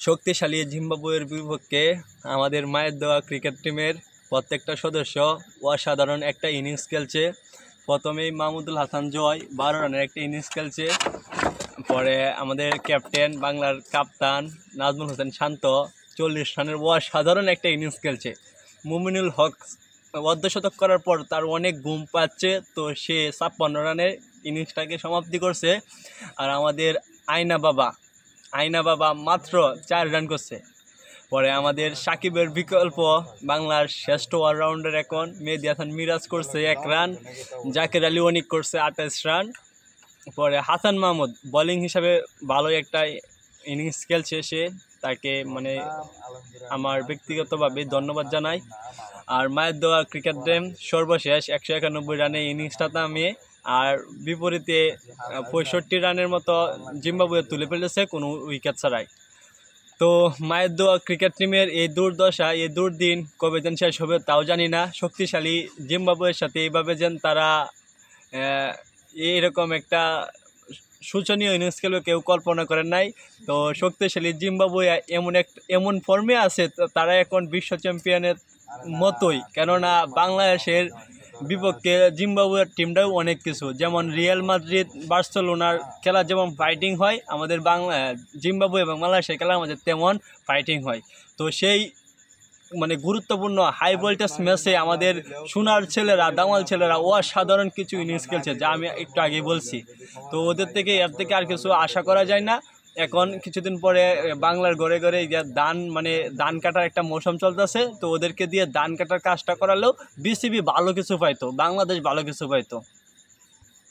শক্তিশালী জিম্বাবুয়ের বিপক্ষে আমাদের মায়ের দেওয়া ক্রিকেট টিমের প্রত্যেকটা সদস্য অসাধারণ একটা ইনিংস খেলছে। প্রথমেই মাহমুদুল হাসান জয় 12 রানের একটা ইনিংস খেলছে। পরে আমাদের ক্যাপ্টেন বাংলার কাপ্তান নাজমুল হোসেন শান্ত 40 রানের অসাধারণ একটা ইনিংস খেলছে। মুমিনুল হক অর্ধশতক করার পর তার অনেক ঘুম পাচ্ছে, তো সে 56 রানের ইনিংসটাকে সমাপ্তি করছে। আর আমাদের আয়না বাবা মাত্র 4 রান করছে। পরে আমাদের সাকিবের বিকল্প বাংলার শ্রেষ্ঠ অলরাউন্ডার এখন মেহেদী হাসান মিরাজ করছে 1 রান, জাকের আলী অনিক করছে 28 রান। পরে হাসান মাহমুদ বোলিং হিসাবে ভালো একটা ইনিংস খেলছে, সে তাকে আমার ব্যক্তিগতভাবে ধন্যবাদ জানাই। আর মায়ের দেওয়া ক্রিকেট টিম সর্বশেষ 191 রানে ইনিংসটা নামিয়ে আর বিপরীতে 65 রানের মতো জিম্বাবুয়ে তুলে ফেলেছে কোনো উইকেট ছাড়াই। তো মায়ের দেওয়া ক্রিকেট টিমের এই দুর্দশা, এই দুর্দিন কবে যেন শেষ হবে তাও জানি না। শক্তিশালী জিম্বাবুয়ের সাথে এইভাবে যেন তারা এইরকম একটা শোচনীয় ইনিংস খেলবে কেউ কল্পনা করেন নাই। তো শক্তিশালী জিম্বাবুয়ে এমন ফর্মে আছে, তারা এখন বিশ্ব চ্যাম্পিয়নের মতোই। কেননা বাংলাদেশের বিপক্ষে জিম্বাবুয়ের টিমটাও অনেক কিছু, যেমন রিয়াল মাদ্রিদ বার্সেলোনার খেলা যেমন ফাইটিং হয়, আমাদের জিম্বাবুয়ে এবং বাংলাদেশের খেলা আমাদের তেমন ফাইটিং হয়। তো সেই গুরুত্বপূর্ণ হাই ভোল্টেজ ম্যাচে আমাদের সোনার ছেলেরা, দামাল ছেলেরা অসাধারণ কিছু ইনিংস খেলছে, যা আমি একটু আগে বলছি। তো ওদের থেকে এর থেকে আর কিছু আশা করা যায় না। এখন কিছুদিন পরে বাংলার ঘরে ঘরে ধান কাটার একটা মৌসুম চলতেছে, তো ওদেরকে দিয়ে ধান কাটার কাজটা করালেও বিসিবি ভালো কিছু পাইতো, বাংলাদেশ ভালো কিছু পাইতো।